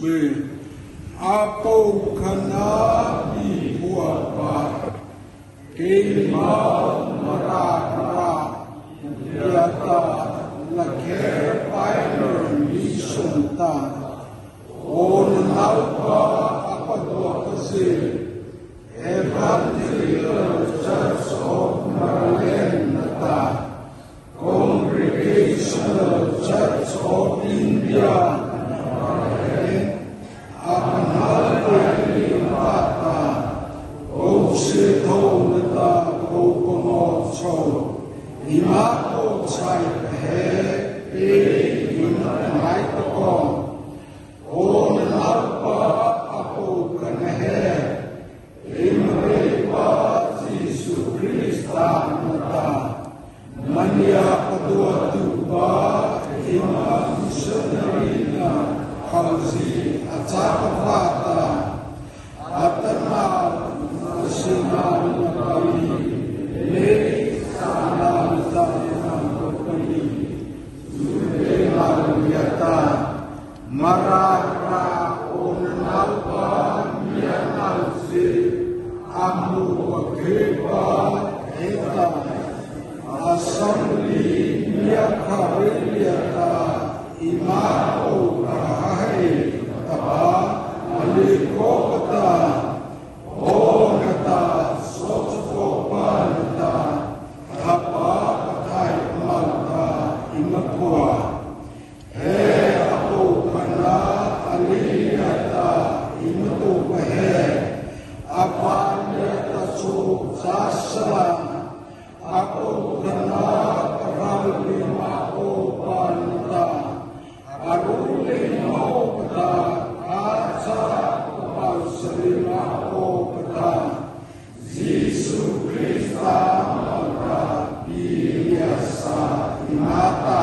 be apo khana bi bua ba ke ma mara ra ya ta la ke pai no ni sun ta on nau pa apa do se Evangelical Church of Maranatha, Congregational Church of India, Apanhalpani Mata, Oshithonata Okomocho, Imako Chai He, Imaitako, Onalpa Apokanahe, Imre Jesu Krista Mata Mania Padua Tuba Ima Missionarina Kausi Atapavata Atana Nasina Nakari Lady Sana Natana Nakari Yudena Yata Marara Onalpa Mianalsi Amu Wakeba Eta Assembly Miakariliata Imao Kahai Taba Alikopata Onata Sotopanata Taba Patai Malta Imakua He Apo Kana Aliliata Imatu Bahe Apanya Tasu Sasa Ako Kana Karali Mako Panta Aruli Mokta Asa Pausari Mako Pata Jesu Krista Maka Biasa Imata